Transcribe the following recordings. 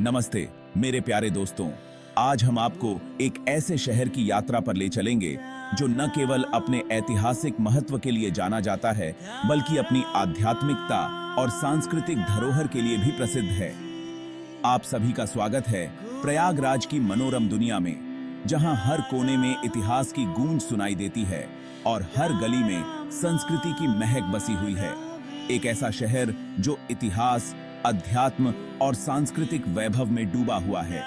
नमस्ते मेरे प्यारे दोस्तों। आज हम आपको एक ऐसे शहर की यात्रा पर ले चलेंगे जो न केवल अपने ऐतिहासिक महत्व के लिए जाना जाता है, बल्कि अपनी आध्यात्मिकता और सांस्कृतिक धरोहर के लिए भी प्रसिद्ध है। आप सभी का स्वागत है प्रयागराज की मनोरम दुनिया में, जहां हर कोने में इतिहास की गूंज सुनाई देती है और हर गली में संस्कृति की महक बसी हुई है। एक ऐसा शहर जो इतिहास, अध्यात्म और सांस्कृतिक वैभव में डूबा हुआ है।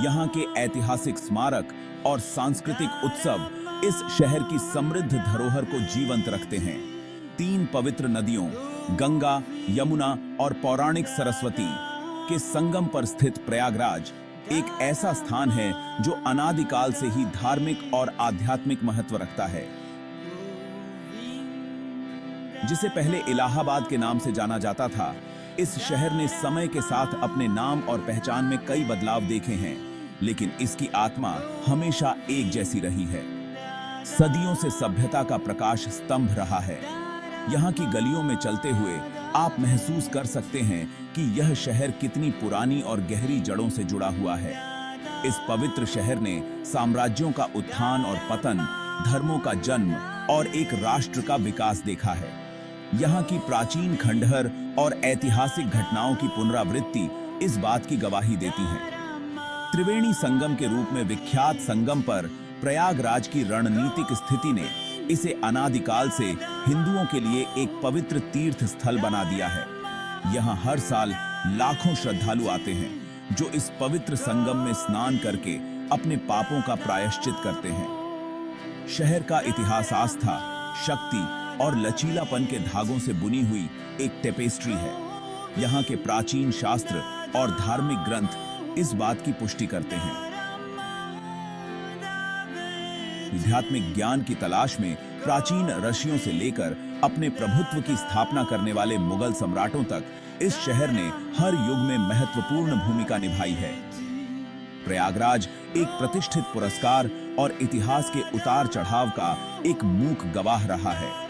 यहाँ के ऐतिहासिक स्मारक और सांस्कृतिक उत्सव इस शहर की समृद्ध धरोहर को जीवंत रखते हैं। 3 पवित्र नदियों गंगा, यमुना और पौराणिक सरस्वती के संगम पर स्थित प्रयागराज एक ऐसा स्थान है जो अनादिकाल से ही धार्मिक और आध्यात्मिक महत्व रखता है। जिसे पहले इलाहाबाद के नाम से जाना जाता था, इस शहर ने समय के साथ अपने नाम और पहचान में कई बदलाव देखे हैं, लेकिन इसकी आत्मा हमेशा एक जैसी रही है। सदियों से सभ्यता का प्रकाश स्तंभ रहा है। यहाँ की गलियों में चलते हुए आप महसूस कर सकते हैं कि यह शहर कितनी पुरानी और गहरी जड़ों से जुड़ा हुआ है। इस पवित्र शहर ने साम्राज्यों का उत्थान और पतन, धर्मों का जन्म और एक राष्ट्र का विकास देखा है। यहाँ की प्राचीन खंडहर और ऐतिहासिक घटनाओं की पुनरावृत्ति इस बात की गवाही देती हैं। त्रिवेणी संगम के रूप में विख्यात संगम पर प्रयागराज की रणनीतिक स्थिति ने इसे अनादिकाल से हिंदुओं के लिए एक पवित्र तीर्थ स्थल बना दिया है। यहाँ हर साल लाखों श्रद्धालु आते हैं, जो इस पवित्र संगम में स्नान करके अपने पापों का प्रायश्चित करते हैं। शहर का इतिहास आस्था, शक्ति और लचीलापन के धागों से बुनी हुई एक टेपेस्ट्री है। यहाँ के प्राचीन शास्त्र और धार्मिक ग्रंथ इस बात की पुष्टि करते हैं। आध्यात्मिक ज्ञान की तलाश में प्राचीन ऋषियों से लेकर अपने प्रभुत्व की स्थापना करने वाले मुगल सम्राटों तक इस शहर ने हर युग में महत्वपूर्ण भूमिका निभाई है। प्रयागराज एक प्रतिष्ठित पुरस्कार और इतिहास के उतार चढ़ाव का एक मूक गवाह रहा है।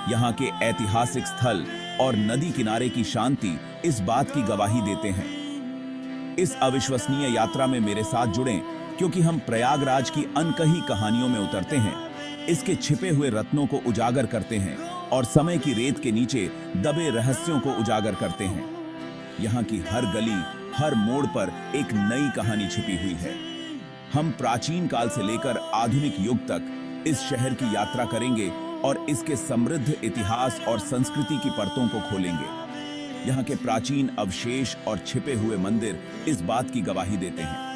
यहाँ के ऐतिहासिक स्थल और नदी किनारे की शांति इस बात की गवाही देते हैं। इस अविश्वसनीय यात्रा में मेरे साथ जुड़ें, क्योंकि हम प्रयागराज की अनकही कहानियों में उतरते हैं, इसके छिपे हुए रत्नों को उजागर करते हैं और समय की रेत के नीचे दबे रहस्यों को उजागर करते हैं। यहाँ की हर गली, हर मोड़ पर एक नई कहानी छिपी हुई है। हम प्राचीन काल से लेकर आधुनिक युग तक इस शहर की यात्रा करेंगे और इसके समृद्ध इतिहास और संस्कृति की परतों को खोलेंगे। यहाँ के प्राचीन अवशेष और छिपे हुए मंदिर इस बात की गवाही देते हैं।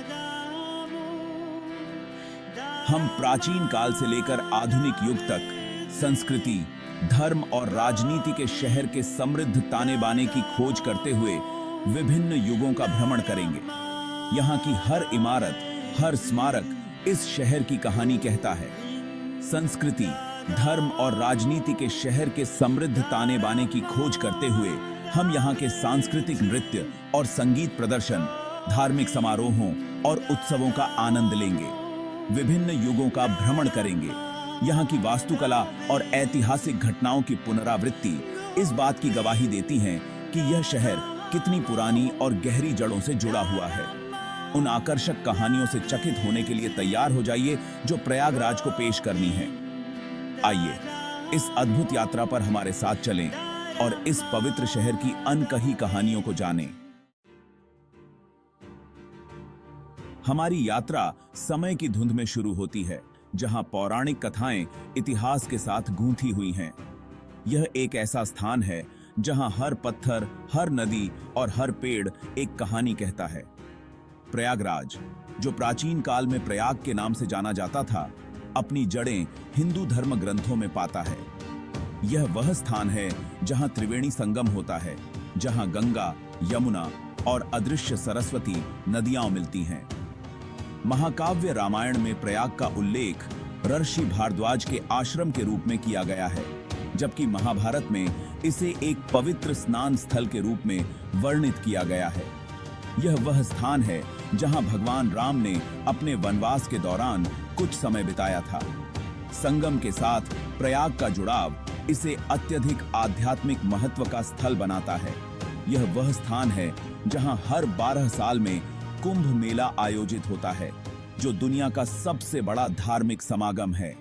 हम प्राचीन काल से लेकर आधुनिक युग तक संस्कृति, धर्म और राजनीति के शहर के समृद्ध ताने बाने की खोज करते हुए विभिन्न युगों का भ्रमण करेंगे। यहाँ की हर इमारत, हर स्मारक इस शहर की कहानी कहता है। संस्कृति, धर्म और राजनीति के शहर के समृद्ध ताने बाने की खोज करते हुए हम यहाँ के सांस्कृतिक नृत्य और संगीत प्रदर्शन, धार्मिक समारोहों और उत्सवों का आनंद लेंगे। विभिन्न युगों का भ्रमण करेंगे। यहाँ की वास्तुकला और ऐतिहासिक घटनाओं की पुनरावृत्ति इस बात की गवाही देती हैं कि यह शहर कितनी पुरानी और गहरी जड़ों से जुड़ा हुआ है। उन आकर्षक कहानियों से चकित होने के लिए तैयार हो जाइए जो प्रयागराज को पेश करनी है। आइए इस अद्भुत यात्रा पर हमारे साथ चलें और इस पवित्र शहर की अनकही कहानियों को जानें। हमारी यात्रा समय की धुंध में शुरू होती है, जहां पौराणिक कथाएं इतिहास के साथ गूंथी हुई हैं। यह एक ऐसा स्थान है जहां हर पत्थर, हर नदी और हर पेड़ एक कहानी कहता है। प्रयागराज, जो प्राचीन काल में प्रयाग के नाम से जाना जाता था, अपनी जड़ें हिंदू धर्म ग्रंथों में पाता है। यह वह स्थान है जहां त्रिवेणी संगम होता है, जहां गंगा, यमुना और अदृश्य सरस्वती नदियां मिलती हैं। महाकाव्य रामायण में प्रयाग का उल्लेख ऋषि भारद्वाज के आश्रम के रूप में किया गया है, जबकि महाभारत में इसे एक पवित्र स्नान स्थल के रूप में वर्णित किया गया है। यह वह स्थान है जहां भगवान राम ने अपने वनवास के दौरान कुछ समय बिताया था। संगम के साथ प्रयाग का जुड़ाव इसे अत्यधिक आध्यात्मिक महत्व का स्थल बनाता है। यह वह स्थान है जहां हर 12 साल में कुंभ मेला आयोजित होता है, जो दुनिया का सबसे बड़ा धार्मिक समागम है।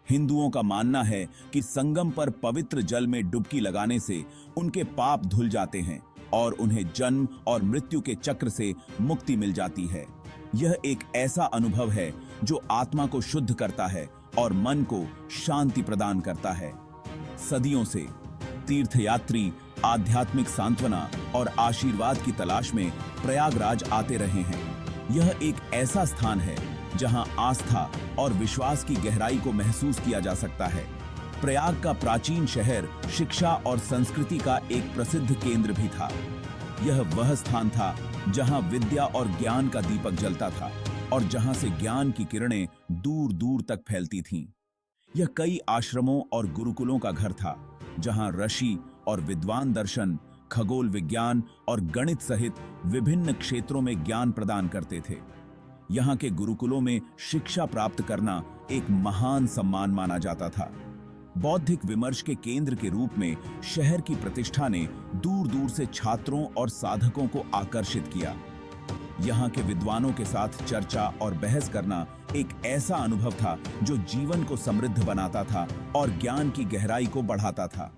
हिंदुओं का मानना है कि संगम पर पवित्र जल में डुबकी लगाने से उनके पाप धुल जाते हैं और उन्हें जन्म और मृत्यु के चक्र से मुक्ति मिल जाती है। यह एक ऐसा अनुभव है जो आत्मा को शुद्ध करता है और मन को शांति प्रदान करता है। सदियों से तीर्थयात्री आध्यात्मिक सांत्वना और आशीर्वाद की तलाश में प्रयागराज आते रहे हैं। यह एक ऐसा स्थान है जहां आस्था और विश्वास की गहराई को महसूस किया जा सकता है। प्रयाग का प्राचीन शहर शिक्षा और संस्कृति का एक प्रसिद्ध केंद्र भी था। यह वह स्थान था जहां विद्या और ज्ञान का दीपक जलता था और जहां से ज्ञान की किरणें दूर दूर तक फैलती थीं। यह कई आश्रमों और गुरुकुलों का घर था, जहां ऋषि और विद्वान दर्शन, खगोल विज्ञान और गणित सहित विभिन्न क्षेत्रों में ज्ञान प्रदान करते थे। यहाँ के गुरुकुलों में शिक्षा प्राप्त करना एक महान सम्मान माना जाता था। बौद्धिक विमर्श के केंद्र के रूप में शहर की प्रतिष्ठा ने दूर दूर से छात्रों और साधकों को आकर्षित किया। यहाँ के विद्वानों के साथ चर्चा और बहस करना एक ऐसा अनुभव था जो जीवन को समृद्ध बनाता था और ज्ञान की गहराई को बढ़ाता था।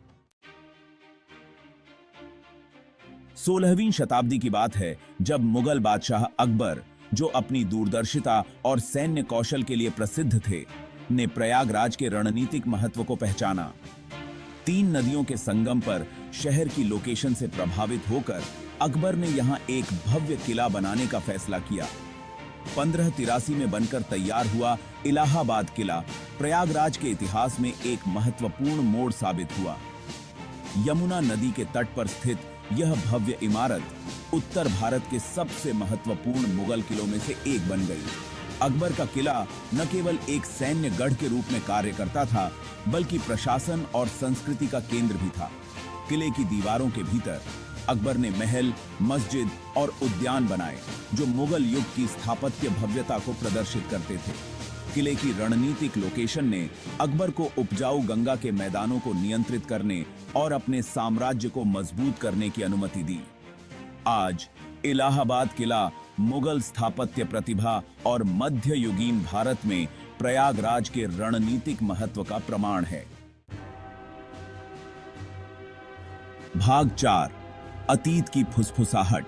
16वीं शताब्दी की बात है जब मुगल बादशाह अकबर, जो अपनी दूरदर्शिता और सैन्य कौशल के लिए प्रसिद्ध थे, ने प्रयागराज के रणनीतिक महत्व को पहचाना। 3 नदियों के संगम पर शहर की लोकेशन से प्रभावित होकर अकबर ने यहां एक भव्य किला बनाने का फैसला किया। 1583 में बनकर तैयार हुआ इलाहाबाद किला प्रयागराज के इतिहास में एक महत्वपूर्ण मोड़ साबित हुआ। यमुना नदी के तट पर स्थित यह भव्य इमारत उत्तर भारत के सबसे महत्वपूर्ण मुगल किलों में से एक बन गई। अकबर का किला न केवल एक सैन्य गढ़ के रूप में कार्य करता था, बल्कि प्रशासन और संस्कृति का केंद्र भी था। किले की दीवारों के भीतर अकबर ने महल, मस्जिद और उद्यान बनाए, जो मुगल युग की स्थापत्य भव्यता को प्रदर्शित करते थे। किले की रणनीतिक लोकेशन ने अकबर को उपजाऊ गंगा के मैदानों को नियंत्रित करने और अपने साम्राज्य को मजबूत करने की अनुमति दी। आज इलाहाबाद किला मुगल स्थापत्य प्रतिभा और मध्ययुगीन भारत में प्रयागराज के रणनीतिक महत्व का प्रमाण है। भाग 4, अतीत की फुसफुसाहट,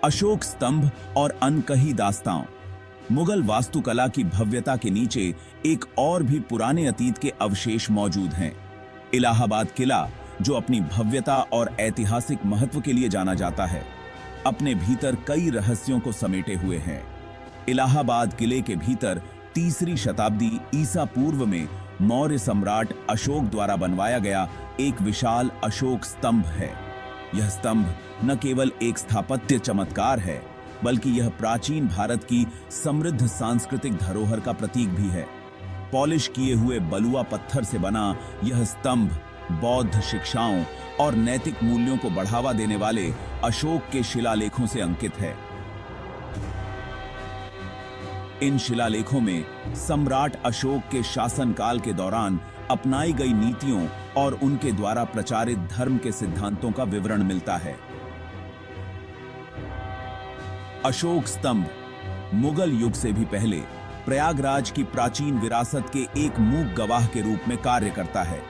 अशोक स्तंभ और अनकही दास्तां। मुगल वास्तुकला की भव्यता के नीचे एक और भी पुराने अतीत के अवशेष मौजूद हैं। इलाहाबाद किला, जो अपनी भव्यता और ऐतिहासिक महत्व के लिए जाना जाता है, अपने भीतर कई रहस्यों को समेटे हुए है। इलाहाबाद किले के भीतर 3री शताब्दी ईसा पूर्व में मौर्य सम्राट अशोक द्वारा बनवाया गया एक विशाल अशोक स्तंभ है। यह स्तंभ न केवल एक स्थापत्य चमत्कार है, बल्कि यह प्राचीन भारत की समृद्ध सांस्कृतिक धरोहर का प्रतीक भी है। पॉलिश किए हुए बलुआ पत्थर से बना यह स्तंभ बौद्ध शिक्षाओं और नैतिक मूल्यों को बढ़ावा देने वाले अशोक के शिलालेखों से अंकित है। इन शिलालेखों में सम्राट अशोक के शासनकाल के दौरान अपनाई गई नीतियों और उनके द्वारा प्रचारित धर्म के सिद्धांतों का विवरण मिलता है। अशोक स्तंभ मुगल युग से भी पहले प्रयागराज की प्राचीन विरासत के एक मूक गवाह के रूप में कार्य करता है।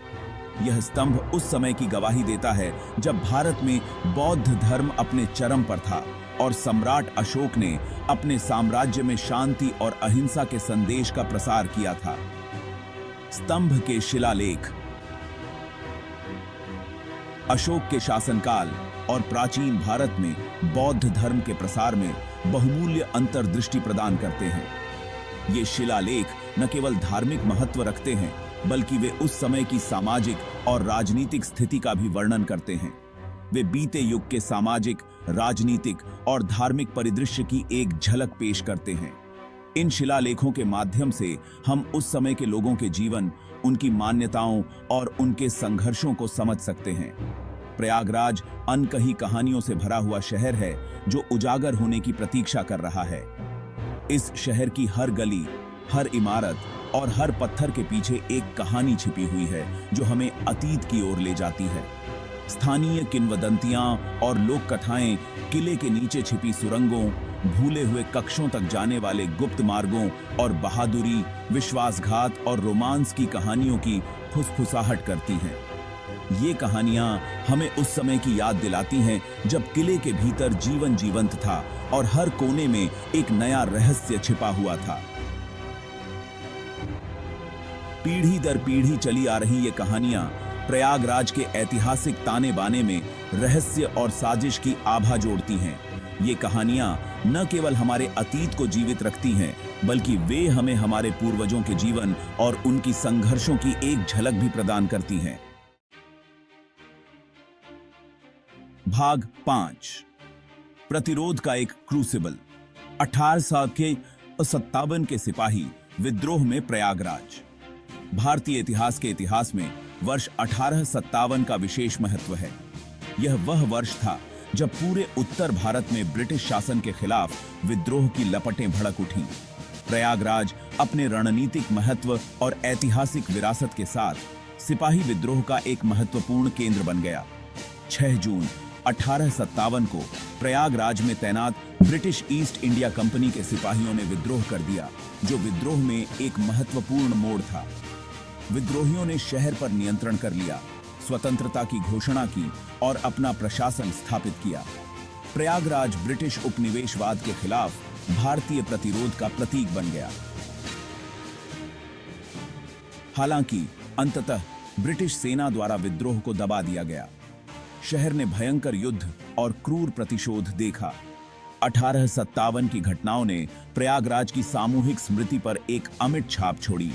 यह स्तंभ उस समय की गवाही देता है जब भारत में बौद्ध धर्म अपने चरम पर था और सम्राट अशोक ने अपने साम्राज्य में शांति और अहिंसा के संदेश का प्रसार किया था। स्तंभ के शिलालेख अशोक के शासनकाल और प्राचीन भारत में बौद्ध धर्म के प्रसार में बहुमूल्य अंतर्दृष्टि प्रदान करते हैं। ये शिलालेख न केवल धार्मिक महत्व रखते हैं, बल्कि वे उस समय की सामाजिक और राजनीतिक स्थिति का भी वर्णन करते हैं। वे बीते युग के सामाजिक, राजनीतिक और धार्मिक परिदृश्य की एक झलक पेश करते हैं। इन शिलालेखों के माध्यम से हम उस समय के लोगों के जीवन, उनकी मान्यताओं और उनके संघर्षों को समझ सकते हैं। प्रयागराज अनकही कहानियों से भरा हुआ शहर है जो उजागर होने की प्रतीक्षा कर रहा है। इस शहर की हर गली, हर इमारत और हर पत्थर के पीछे एक कहानी छिपी हुई है जो हमें अतीत की ओर ले जाती है। स्थानीय किंवदंतियां और लोक कथाएं किले के नीचे छिपी सुरंगों, भूले हुए कक्षों तक जाने वाले गुप्त मार्गों और बहादुरी, विश्वासघात और रोमांस की कहानियों की फुसफुसाहट करती हैं। ये कहानियां हमें उस समय की याद दिलाती हैं जब किले के भीतर जीवन जीवंत था और हर कोने में एक नया रहस्य छिपा हुआ था। पीढ़ी दर पीढ़ी चली आ रही ये कहानियां प्रयागराज के ऐतिहासिक ताने बाने में रहस्य और साजिश की आभा जोड़ती हैं। ये कहानियां न केवल हमारे अतीत को जीवित रखती हैं, बल्कि वे हमें हमारे पूर्वजों के जीवन और उनकी संघर्षों की एक झलक भी प्रदान करती हैं। भाग 5। प्रतिरोध का एक क्रूसिबल। 1857 के सिपाही विद्रोह में प्रयागराज। भारतीय इतिहास में वर्ष 1857 का विशेष महत्व है। यह वह वर्ष था जब पूरे उत्तर भारत में ब्रिटिश शासन के खिलाफ विद्रोह की लपटें भड़क उठीं। प्रयागराज अपने रणनीतिक महत्व और ऐतिहासिक विरासत के साथ सिपाही विद्रोह का एक महत्वपूर्ण केंद्र बन गया। 6 जून 1857 को प्रयागराज में तैनात ब्रिटिश ईस्ट इंडिया कंपनी के सिपाहियों ने विद्रोह कर दिया, जो विद्रोह में एक महत्वपूर्ण मोड़ था। विद्रोहियों ने शहर पर नियंत्रण कर लिया, स्वतंत्रता की घोषणा की और अपना प्रशासन स्थापित किया। प्रयागराज ब्रिटिश उपनिवेशवाद के खिलाफ भारतीय प्रतिरोध का प्रतीक बन गया। हालांकि अंततः ब्रिटिश सेना द्वारा विद्रोह को दबा दिया गया। शहर ने भयंकर युद्ध और क्रूर प्रतिशोध देखा। 1857 की घटनाओं ने प्रयागराज की सामूहिक स्मृति पर एक अमिट छाप छोड़ी।